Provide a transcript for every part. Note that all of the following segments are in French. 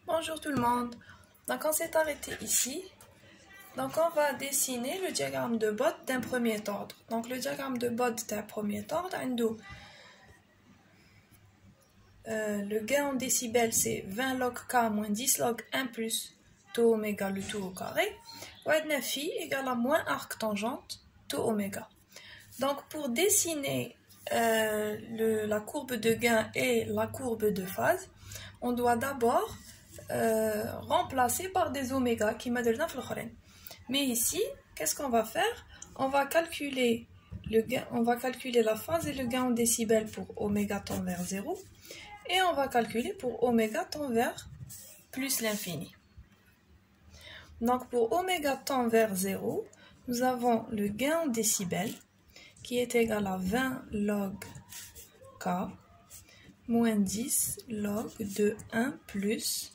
Bonjour tout le monde. Donc on s'est arrêté ici. Donc on va dessiner le diagramme de Bode d'un premier ordre. Donc le diagramme de Bode d'un premier ordre, le gain en décibels c'est 20 log k moins 10 log 1 plus taux oméga le tout au carré. Et phi égale à moins arc tangente taux oméga. Donc pour dessiner la courbe de gain et la courbe de phase, on doit d'abord remplacer par des oméga qui m'a donné le. Mais ici, qu'est-ce qu'on va faire? On va calculer la phase et le gain en décibels pour oméga tend vers 0 et on va calculer pour oméga tend vers plus l'infini. Donc pour oméga tend vers 0, nous avons le gain en décibels qui est égal à 20 log k moins 10 log de 1 plus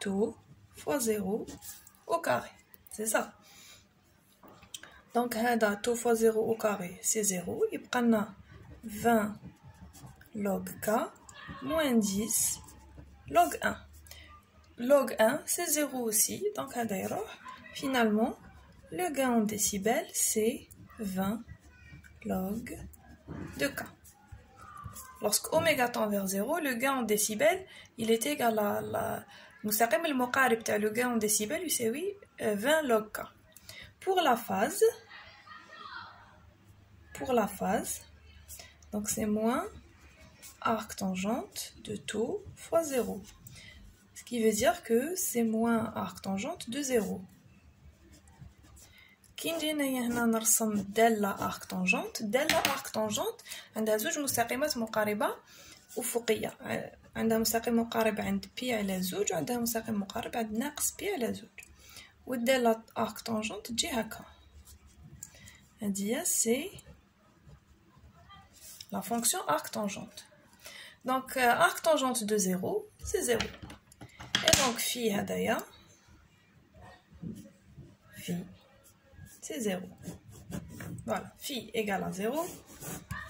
taux fois 0 au carré. C'est ça. Donc, taux fois 0 au carré, c'est 0. Il prend 20 log k moins 10 log 1. Log 1, c'est 0 aussi. Donc, finalement, le gain en décibels, c'est 20 log de k. Lorsque oméga tend vers 0, le gain en décibels, il est égal à le gain en décibels, c'est 20 log k. Pour la phase, donc c'est moins arc tangente de taux fois 0. Ce qui veut dire que c'est moins arc tangente de 0. كي نجينا هنا نرسم دالة arc tangente عندها زوج مستقيمات مقاربة أفقية. عندها مستقيم مقارب عند بي على زوج وعندها مستقيم مقارب عند ناقص بي على زوج. والدالة arc tangente تجي هكا. هادي سي la fonction arc tangente. Donc arc tangente de 0, c'est 0. Et donc phi هدايا phi c'est 0. Voilà, phi égale à 0.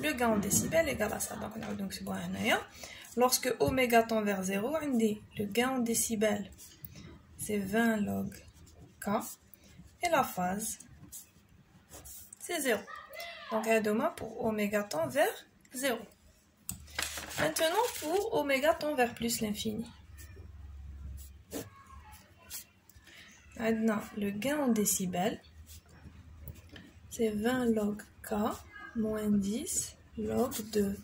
Le gain en décibels égale à ça. Donc c'est bon. Lorsque oméga tend vers 0, le gain en décibels c'est 20 log k et la phase c'est 0. Donc demain pour oméga tend vers 0. Maintenant pour oméga tend vers plus l'infini. Maintenant le gain en décibels c'est 20 log k moins 10 log de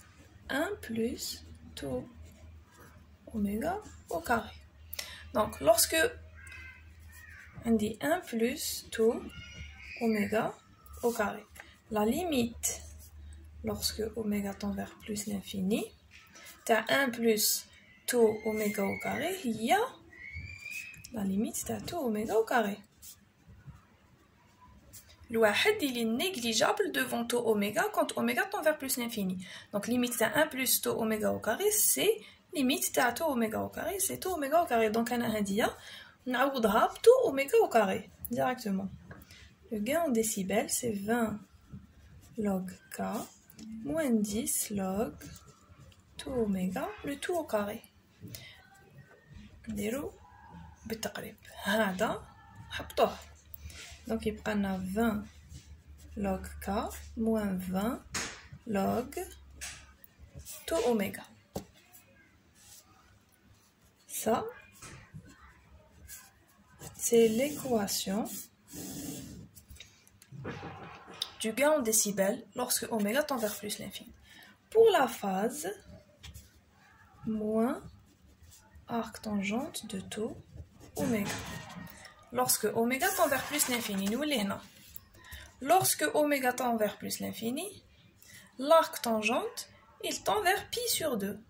1 plus taux oméga au carré. Donc lorsque on dit 1 plus taux oméga au carré, la limite lorsque oméga tend vers plus l'infini, tu as 1 plus taux oméga au carré, il y a la limite de taux oméga au carré. Le واحد il est négligeable devant taux oméga quand oméga tend vers plus l'infini. Donc limite de 1 plus taux oméga au carré, c'est limite de taux oméga au carré, c'est taux oméga au carré. Donc أنا هدية نعوضها taux oméga au carré directement. Le gain en décibels c'est 20 log k moins 10 log taux oméga le tout au carré. نديرو بالتقريب هذا حطوه. Donc il prend 20 log k moins 20 log taux oméga. Ça, c'est l'équation du gain en décibels lorsque oméga tend vers plus l'infini. Pour la phase, moins arc tangente de taux oméga. Lorsque oméga tend vers plus l'infini, nous l'avons. Lorsque oméga tend vers plus l'infini, l'arc tangente, il tend vers pi sur 2.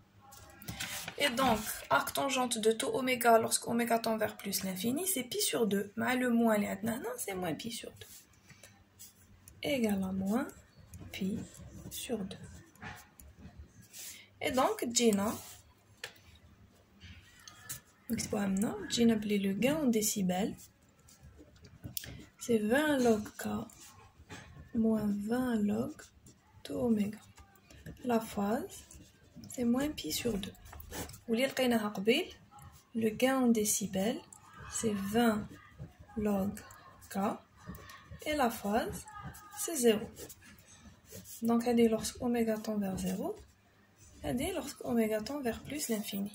Et donc, arc tangente de taux oméga, lorsque oméga tend vers plus l'infini, c'est pi sur 2. Mais le moins, c'est moins pi sur 2. Égal à moins pi sur 2. Et donc, Gina, le gain en décibels, c'est 20 log k moins 20 log taux oméga. La phase, c'est moins pi sur 2. واللي لقيناها قبيل le gain en décibels, c'est 20 log K. Et la phase, c'est 0. Donc, elle est lorsque oméga tend vers 0. Elle est lorsque oméga tend vers plus l'infini.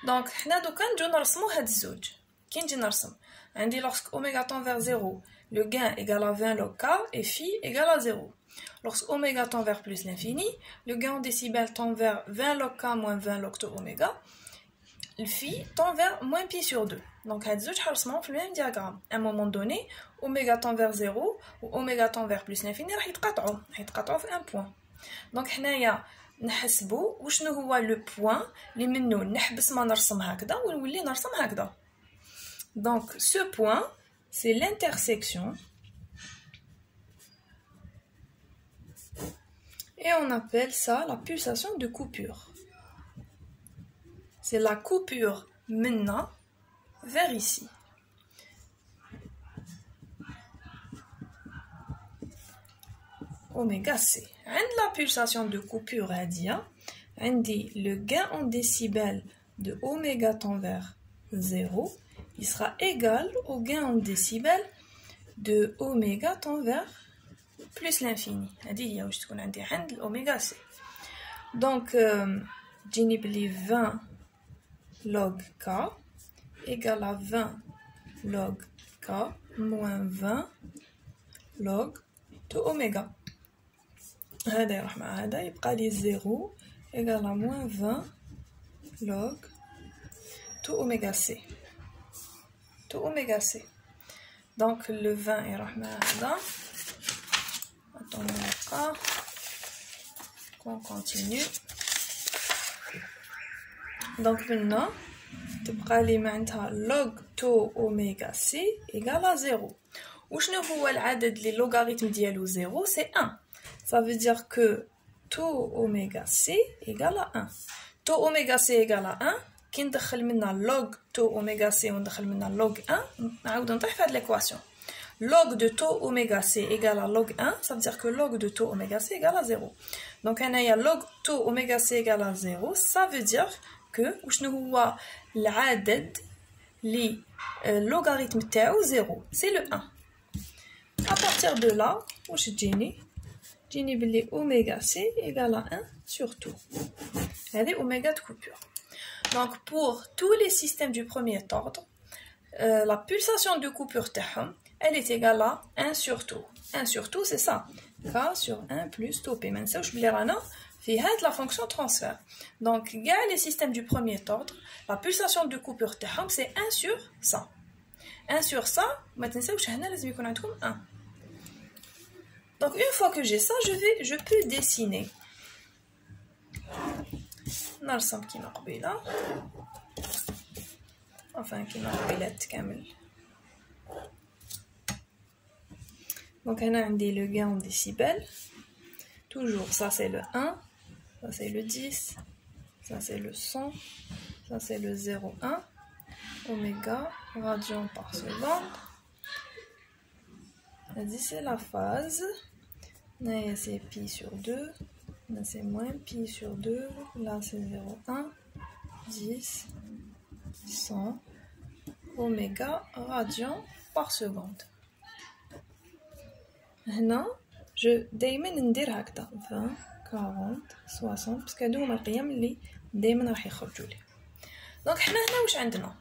Donc, حنا دوكا نجيو نرسمو هاد الزوج. كي نجي نرسم عندي lorsque oméga tend vers 0, le gain égale à 20 log K et phi égale à 0. Lorsque oméga tend vers plus l'infini, le gain en décibels tend vers 20 log K moins 20 log tau oméga. Le phi tend vers moins pi sur 2. Donc, هاد الزوج حنرسموهم في le même diagramme. À un moment donné, oméga tend vers 0 ou oméga tend vers plus l'infini راح يتقاطعوا في un point. Donc, حنايا نحسبوا وشنو هو لو بوين اللي منو نحبس ما نرسم هكذا ونولي نرسم هكذا. Donc, ce point, c'est l'intersection. Et on appelle ça la pulsation de coupure. C'est la coupure maintenant vers ici. Oméga C. La pulsation de coupure عندي le gain en décibels de oméga tend vers 0, il sera égal au gain en décibels de oméga tend vers plus l'infini. هذه هي واش تكون عندي عند الأوميغا C. Donc تجيني بلي 20 log K égale à 20 log K moins 20 log de oméga. هذا يروح مع هذا يبقى لي 0 égale à moins 20 log to oméga C. To oméga C. Donc le 20 يروح مع هذا. Attends, on continue. Donc maintenant, تبقى لي معناتها log to oméga C égale à 0. وشنو هو العدد اللي اللوغاريتم ديالو 0 c'est 1. Ça veut dire que tau oméga C égale à 1. Tau oméga C égale à 1. كي ندخل منها log tau oméga C وندخل منها log 1 نعاود نطيح في هاد l'équation. Log de tau oméga C égale à log 1, ça veut dire que log de tau oméga C égale à 0. Donc il y a log tau oméga C égale à 0, ça veut dire que وشنو هو العدد اللي logarithme تاعو 0, c'est le 1. À partir de là, واش تجيني بلي oméga C égale à 1 sur tout. هذه oméga de coupure. Donc pour tous les systèmes du premier ordre, la pulsation de coupure تاعهم elle est égale à 1 sur tout. 1 sur tout, c'est ça. K sur 1 plus tau P. Maintenant, je vais vous dire la fonction transfert. Donc, les systèmes du premier ordre, la pulsation de coupure, c'est 1 sur ça. 1 sur ça, maintenant, je vais 1. Donc, une fois que j'ai ça, je peux dessiner. نرسم كيما قبيله. Enfin, كيما قبيلات كامل. Donc, on a le gain en décibels. Toujours, ça c'est le 1, ça c'est le 10, ça c'est le 100, ça c'est le 0,1, oméga, radian par seconde. Vas-y, c'est la phase. Là, c'est pi sur 2, là c'est moins pi sur 2, là c'est 0,1, 10, 100, oméga, radian par seconde. هنا جو دائما ندير هكذا 20 40 60 باسكو هادو هما القيم اللي دائما راح يخرجوا لي. دونك حنا هنا واش عندنا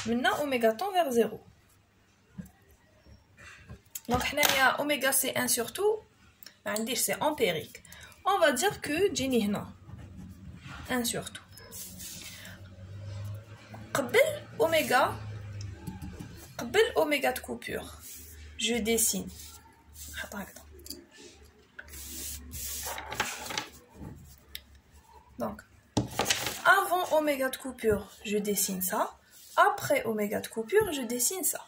منا اوميغا طون فيغ 0. دونك حنايا اوميغا سي 1 سورتو ما عنديش سي امبيريك. اون فا دير كو تجيني هنا 1 سورتو قبل اوميغا دو كوبور جو ديسين. Donc, avant oméga de coupure, je dessine ça. Après oméga de coupure, je dessine ça.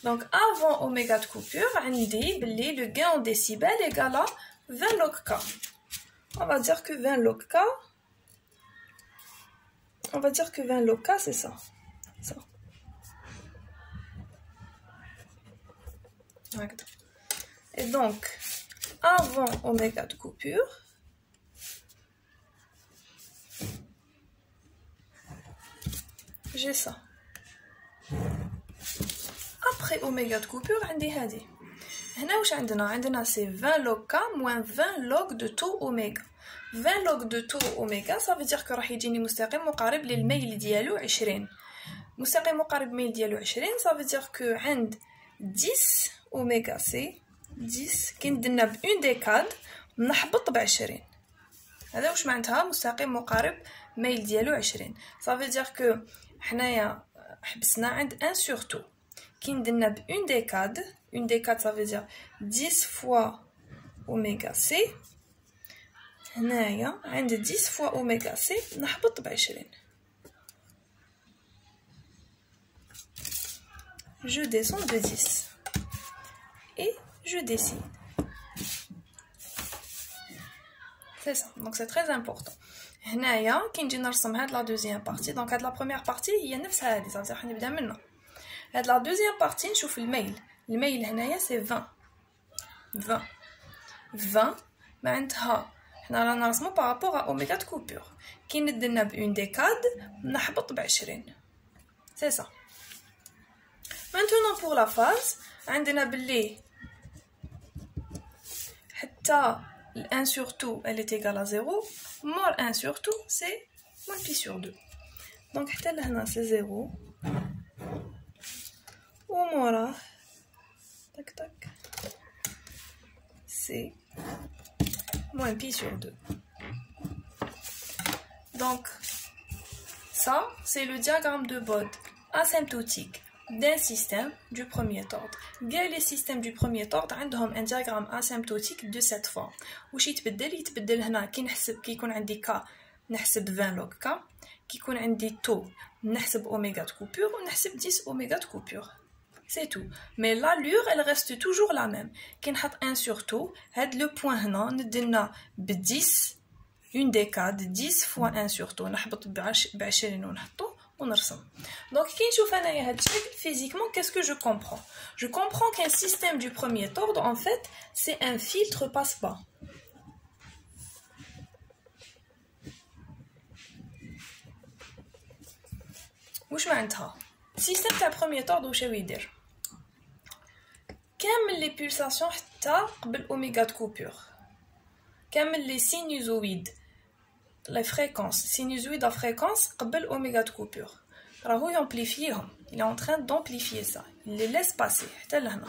Donc, avant oméga de coupure, on dit que le gain en décibels égale à 20 log K. On va dire que 20 log K, c'est ça. Et donc, avant oméga de coupure, j'ai ça. Après oméga de coupure, عندي هذه. هنا واش عندنا c'est 20 log K moins 20 log de taux oméga. 20 log de taux oméga ça veut dire que راح يجيني مستقيم مقارب للميل ديالو 20. مستقيم مقارب للميل ديالو 20 ça veut dire que عند 10 oméga C 10 كي ندنا ب 1 décade نحبط ب 20. هذا واش معناتها مستقيم مقارب ميل ديالو 20. ça veut dire que حنايا حبسنا عند 1 sur 2. كي ندنا ب 1 décade, 1 décade ça veut dire 10 fois oméga C. هنايا عند 10 fois oméga C نحبط ب 20. Je descends de 10 et je dessine. C'est ça, donc c'est très important. هنايا كي نجي نرسم هاد لا دوزيام بارتي دونك هاد لا بروميير بارتي هي نفسها هادي صافي راح نبدا منها. هاد لا دوزيام بارتي نشوف الميل هنايا سي 20 معناتها حنا رانا نرسمو بارابور ا اوميغا دو كوبور كي ندنا ب 1 décade نحبط ب 20. سي سا. maintenant pour la phase عندنا باللي حتى 1 sur 2 elle est égale à 0 moins 1 sur 2 c'est moins pi sur 2 donc حتى لهنا c'est 0 وموراه tac tac c'est moins pi sur 2. Donc ça c'est le diagramme de Bode asymptotique d'un système du premier ordre. Les systèmes du premier ordre ont un diagramme asymptotique de cette forme. واش يتبدل هنا كي نحسب كي يكون عندي k نحسب 20 log k كي يكون عندي taux نحسب oméga de coupure ونحسب 10 oméga de coupure. C'est tout. Mais l'allure elle reste toujours la même. كي نحط 1 sur taux هاد لو بوين هنا ندنا ب 10 une décade 10 fois 1 sur taux نحبط ب 20 ونحطو ونرسم. Donc كي نشوف انايا هاد الشكل physiquement qu'est-ce que je comprends? Je comprends qu'un système du premier ordre en fait c'est un filtre passe-bas. واش معناتها؟ السيستم تاع premier ordre واش يدير؟ كامل لي pulsations حتى قبل اوميغا دو كوبور كامل لي سينوزويد les fréquences sinusoïdes à fréquence قبل oméga de coupure راهو يامبليفيهم il est en train d'amplifier ça il les laisse passer حتى لهنا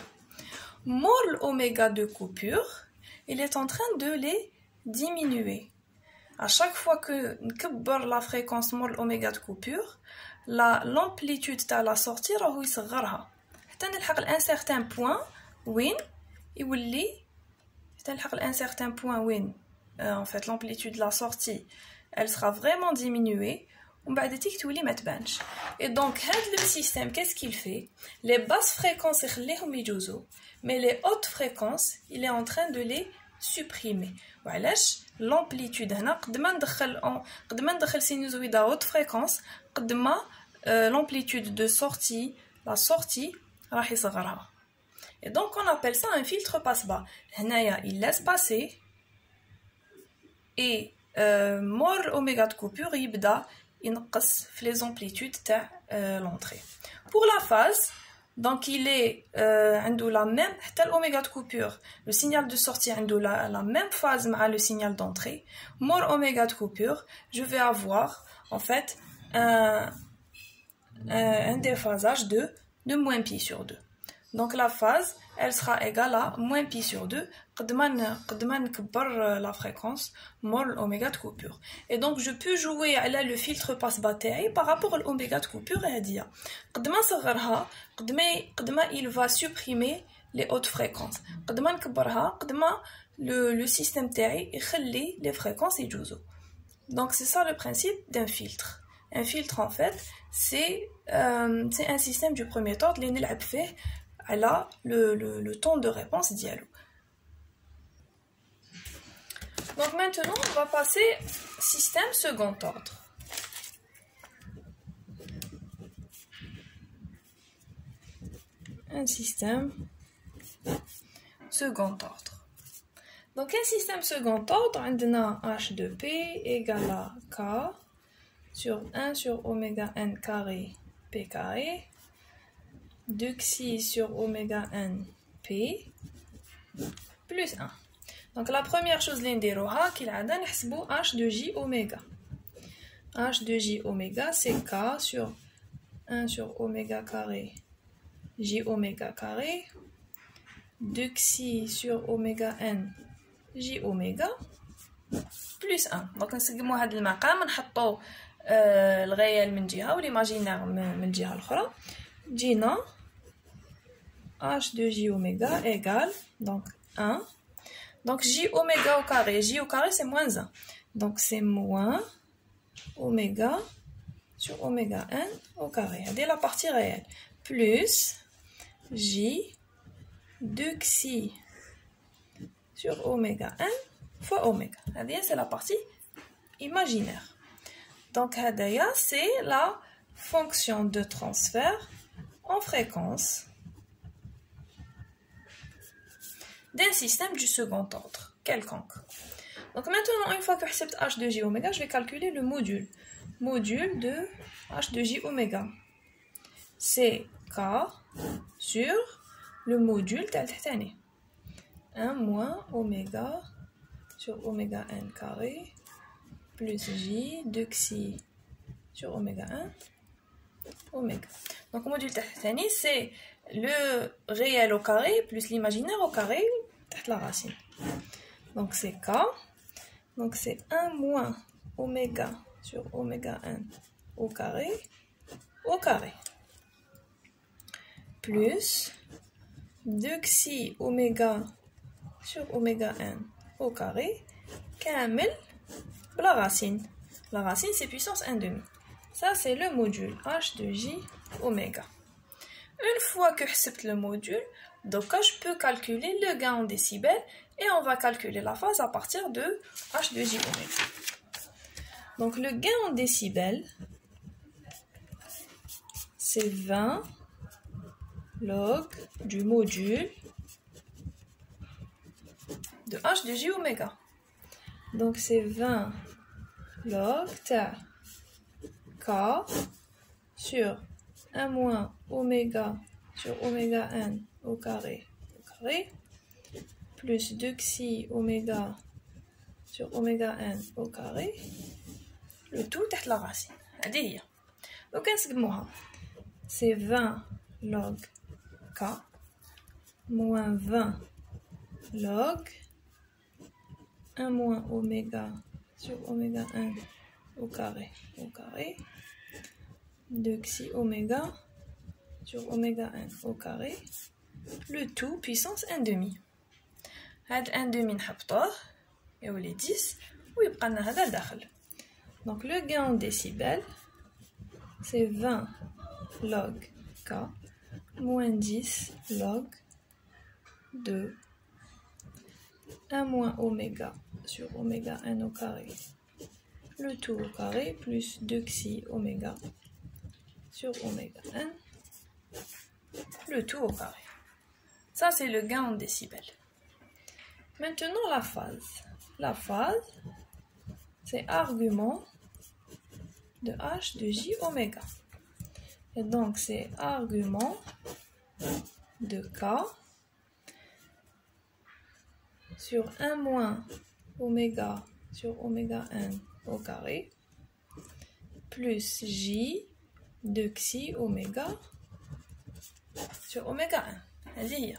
mort l'oméga de coupure il est en train de les diminuer à chaque fois que نكبر la fréquence mort l'oméga de coupure l'amplitude تاع la sortie راهو يصغرها حتى نلحق un certain point وين يولي حتى نلحق un certain point وين en fait l'amplitude de la sortie elle sera vraiment diminuée et donc le système qu'est-ce qu'il fait les basses fréquences mais les hautes fréquences il est en train de les supprimer l'amplitude قد ما ندخل sinusoïde à haute fréquence قد ما l'amplitude de sortie la sortie راح يصغرها et donc on appelle ça un filtre passe-bas هنايا il laisse passer et mort oméga de coupure يبدا ينقص في les amplitudes تاع l'entrée. Pour la phase donc il est عنده la même حتى l'oméga de coupure le signal de sortie عنده la même phase مع le signal d'entrée. Mort oméga de coupure je vais avoir en fait un déphasage de moins pi sur 2. Donc la phase elle sera égale à moins pi sur 2 قد ما نكبر la fréquence mort l'oméga de coupure et donc je peux jouer على le filtre passe-bas تاعي par rapport à l'oméga de coupure هادية قد ما صغرها قد ما il va supprimer les hautes fréquences قد ما نكبرها قد ما le système تاعي يخلي les fréquences يجوزو. Donc c'est ça le principe d'un filtre. Un filtre en fait c'est un système du premier ordre اللي نلعب فيه على le temps de réponse dialogue. Donc maintenant on va passer système second ordre. Un système second ordre. Donc un système second ordre on a h de p égale à k sur 1 sur oméga n carré p carré, 2 xi sur oméga n p, plus 1. Donc la première chose que nous allons faire, c'est h de j oméga. H de j oméga, c'est k sur 1 sur oméga carré j oméga carré, 2 xi sur oméga n j oméga, plus 1. Donc نسقموا هذا المقام نحطوا الغيال من جهة والإيماجينير من الجهة الأخرى. جينا h de j oméga égale donc 1. Donc j oméga au carré c'est moins 1. Donc c'est moins oméga sur oméga n au carré. C'est la partie réelle. Plus j 2 xi sur oméga n fois oméga. C'est la partie imaginaire. Donc c'est la fonction de transfert en fréquence d'un système du second ordre quelconque. Donc maintenant, une fois que j'ai h de j oméga, je vais calculer le module. Module de h de j oméga. C'est k sur le module tel tel. 1 moins oméga sur oméga n carré plus j 2 xi sur oméga 1 oméga. Donc module tel tel, c'est le réel au carré plus l'imaginaire au carré تحت la racine. Donc c'est k. Donc c'est 1 moins oméga sur oméga n au carré plus 2 xi oméga sur oméga n au carré كامل la racine. La racine c'est puissance 1/2. Ça c'est le module h de j oméga. Une fois que j'ai le module, donc je peux calculer le gain en décibels et on va calculer la phase à partir de h de j oméga. Donc le gain en décibels, c'est 20 log du module de h de j oméga. Donc c'est 20 log k sur 1 moins oméga sur oméga n au carré plus 2 xi oméga sur oméga n au carré, le tout تحت la racine. هذه هي. Donc نسقموها. C'est 20 log k moins 20 log 1 moins oméga sur oméga n au carré 2 xi oméga sur oméga n au carré, le tout puissance 1/2. هاد 1/2 نحطوه يولي 10 ويبقى لنا هذا داخل. Donc le gain en décibels c'est 20 log k moins 10 log de 1 moins oméga sur oméga n au carré, le tout au carré plus 2 xi oméga sur oméga n, le tout au carré. Ça c'est le gain en décibels. Maintenant la phase. La phase c'est argument de h de j oméga. Et donc c'est argument de k sur 1 moins oméga sur oméga n au carré plus j de xi oméga sur oméga 1.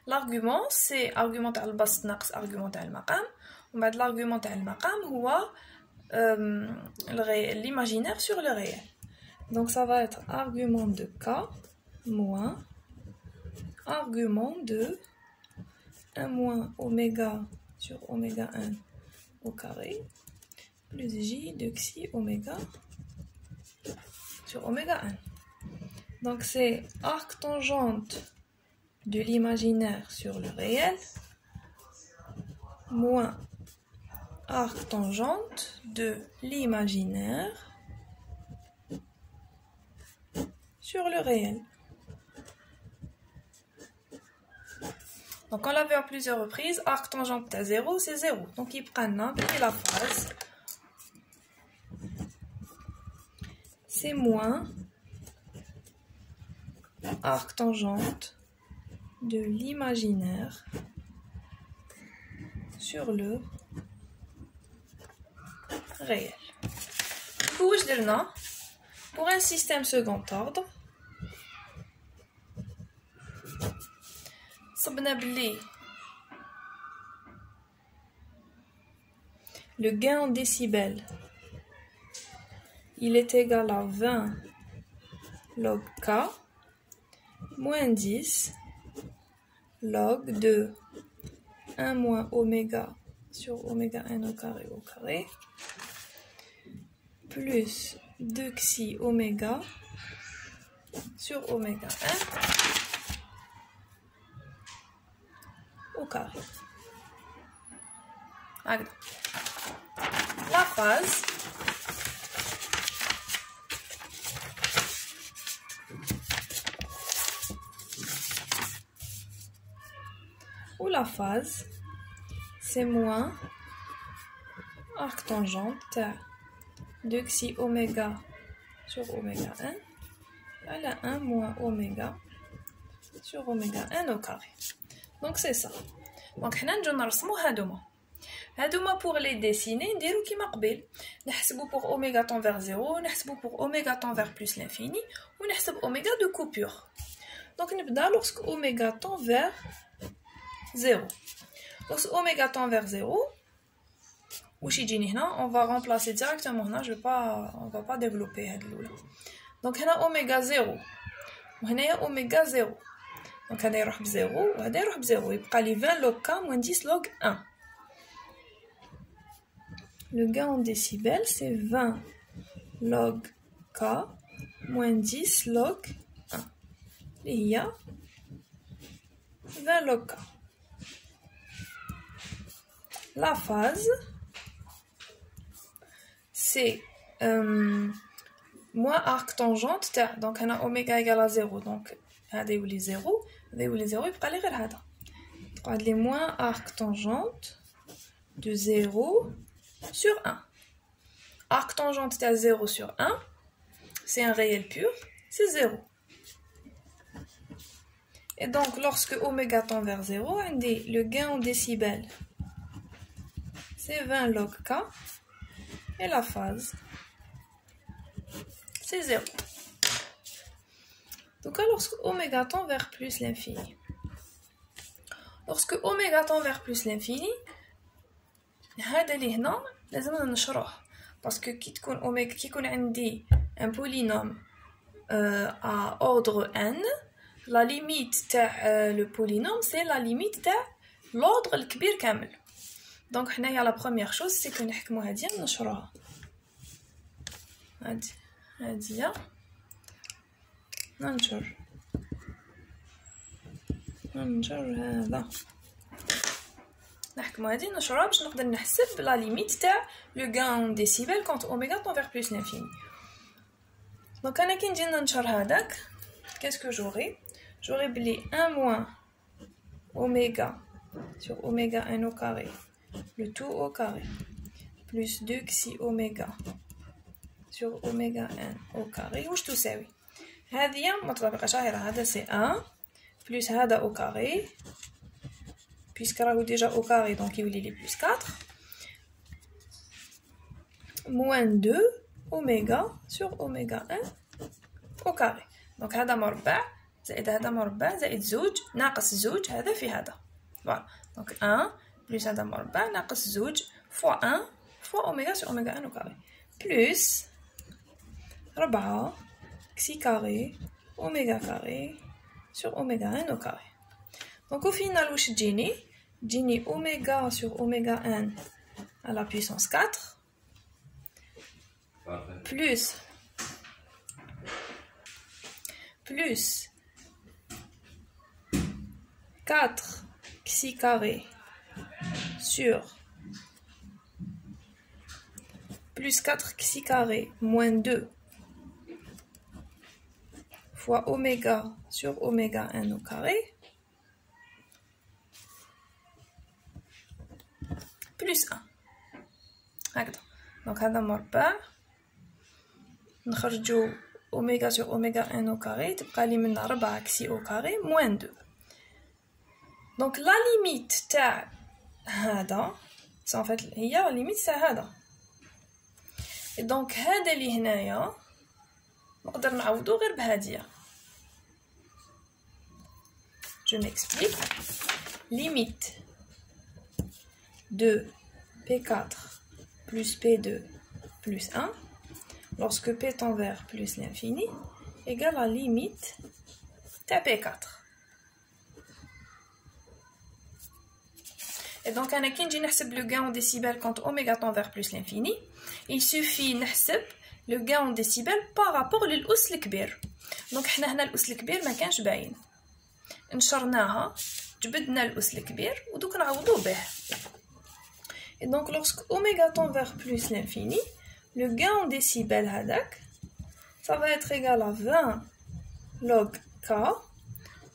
L'argument c'est argument تاع البسط ناقص argument تاع المقام، ومن بعد l'argument تاع المقام هو l'imaginaire sur le réel. Donc ça va être argument de k moins argument de 1 moins oméga sur oméga 1 au carré plus j de xi oméga sur oméga 1. Donc c'est arc tangente de l'imaginaire sur le réel moins arc tangente de l'imaginaire sur le réel. Donc on l'a vu à plusieurs reprises, arc tangente à 0 c'est 0. Donc il prend la phase c'est moins arc tangente de l'imaginaire sur le réel. Pour un système second ordre, le gain en décibels, il est égal à 20 log K moins 10 log de 1 moins oméga sur oméga 1 au carré plus 2 xi oméga sur oméga 1 au carré. La phase ou la phase, c'est moins arc tangente de xi oméga sur oméga 1 à la 1 moins oméga sur oméga 1 au carré. Donc c'est ça. Donc nous allons نرسموا هادوما pour les dessiner نديرو كيما قبل نحسبوا pour oméga tend vers 0 نحسبوا pour oméga tend vers plus l'infini ونحسب oméga de coupure. Donc نبدا lorsque oméga tend vers 0. Lorsque oméga tend vers 0, on va remplacer directement. On va pas développer. Donc, on a oméga 0. On a oméga 0. Donc, on a 0. On a 0. Il y a 20 log K moins 10 log 1. Le gain en décibels, c'est 20 log K moins 10 log 1. Et il y a 20 log K. La phase, c'est moins arc tangente, donc on a oméga égale à 0, donc on a 0, il y a les moins arc tangente de 0 sur 1. Arc tangente à 0 sur 1, c'est un réel pur, c'est 0. Et donc, lorsque oméga tend vers 0, on dit le gain en décibels, c'est 20 log K, et la phase, c'est 0. Donc, lorsque oméga tend vers plus l'infini, lorsque oméga tend vers plus l'infini, هذا اللي هنا لازم نشرح parce que كي تكون اوميغا كي يكون عندي un polynôme à ordre n, la limite تاع le polynôme c'est la limite تاع l'ordre الكبير كامل. Donc حنايا la première chose c'est que نحكمو هادي نشروها هادي ننشر هذا نحكمو هادي نشروها باش نقدر نحسب la limite تاع le gain en décibels quand oméga tend vers plus l'infini. Donc انا كي نجي ننشر هذاك qu'est-ce que j'aurai بلي 1 moins oméga sur oméga 1 au carré le tout au carré plus 2 xi oméga sur oméga 1 au carré واش تساوي هذه ما تطابقش هذا سي 1 plus هذا au carré puisque راهو déjà au carré donc يولي لي plus 4 moins 2 oméga sur oméga 1 au carré. Donc هذا مربع زائد هذا مربع زائد زوج ناقص زوج هذا في هذا. Voilà. Donc 1 plus هذا مربع ناقص زوج fois 1 fois oméga sur oméga 1 au carré. Plus 4 xi carré oméga carré sur oméga 1 au carré. Donc au final واش تجيني oméga sur oméga 1 à la puissance 4 plus 4 xi carré sur plus 4 xi carré moins 2 fois oméga sur oméga 1 au carré plus 1 هكذا. Donc هذا مربع نخرجو oméga sur oméga 1 au carré تبقى لي من 4 xi au carré moins 2. Donc la limite تاع هذا c'est en fait هي la limite تاع هذا. Et donc هذا اللي هنايا نقدر نعوضو غير بهادية. Je m'explique. Limite de P4 plus P2 plus 1 lorsque P tend vers plus l'infini égale la limite de P4. Et donc, on a le gain en décibels quand oméga tend vers plus l'infini. Il suffit de le gain en décibels par rapport à l'ous le kbir. Donc, on a l'ous le kbir, mais كانش باين. نشرناها جبدنا الأس الكبير ودوك نعوضو به. Et donc lorsque oméga tend vers plus l'infini, le gain en décibels هذاك ça va être égal à 20 log k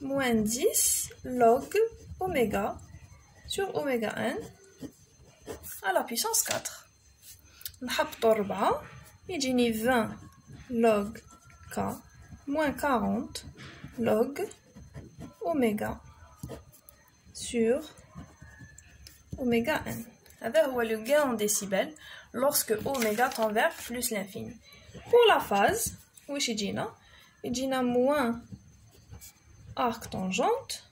moins 10 log oméga sur oméga n à la puissance 4. نحطو 4 يجيني 20 log k moins 40 log oméga sur oméga n. هذا هو le gain en décibels lorsque oméga tend vers plus l'infini. Pour la phase, واش يجينا؟ يجينا moins arc tangente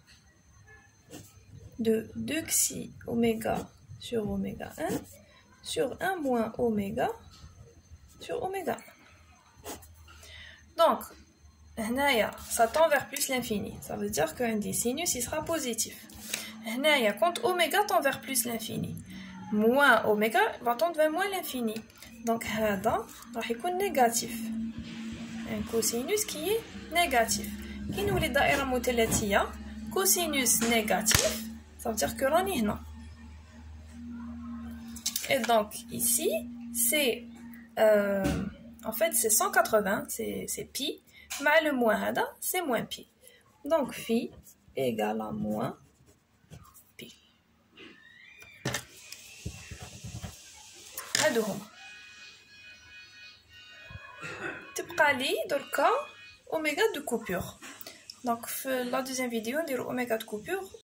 de 2 xi oméga sur oméga n sur 1 moins oméga sur oméga 1. Donc, ça tend vers plus l'infini. Ça veut dire qu'un sinus il sera positif. Quand oméga tend vers plus l'infini, moins oméga va tendre vers moins l'infini. Donc, ça va être négatif. Un cosinus qui est négatif. Qui nous les daïra mutelatia, cosinus négatif, ça veut dire que l'on est là. Et donc, ici, c'est en fait c'est 180, c'est pi. Mais le moins هذا c'est moins pi. Donc phi égale à moins pi. هادو هما. تبقى لي دركا oméga de coupure. Donc في la deuxième vidéo نديرو oméga de coupure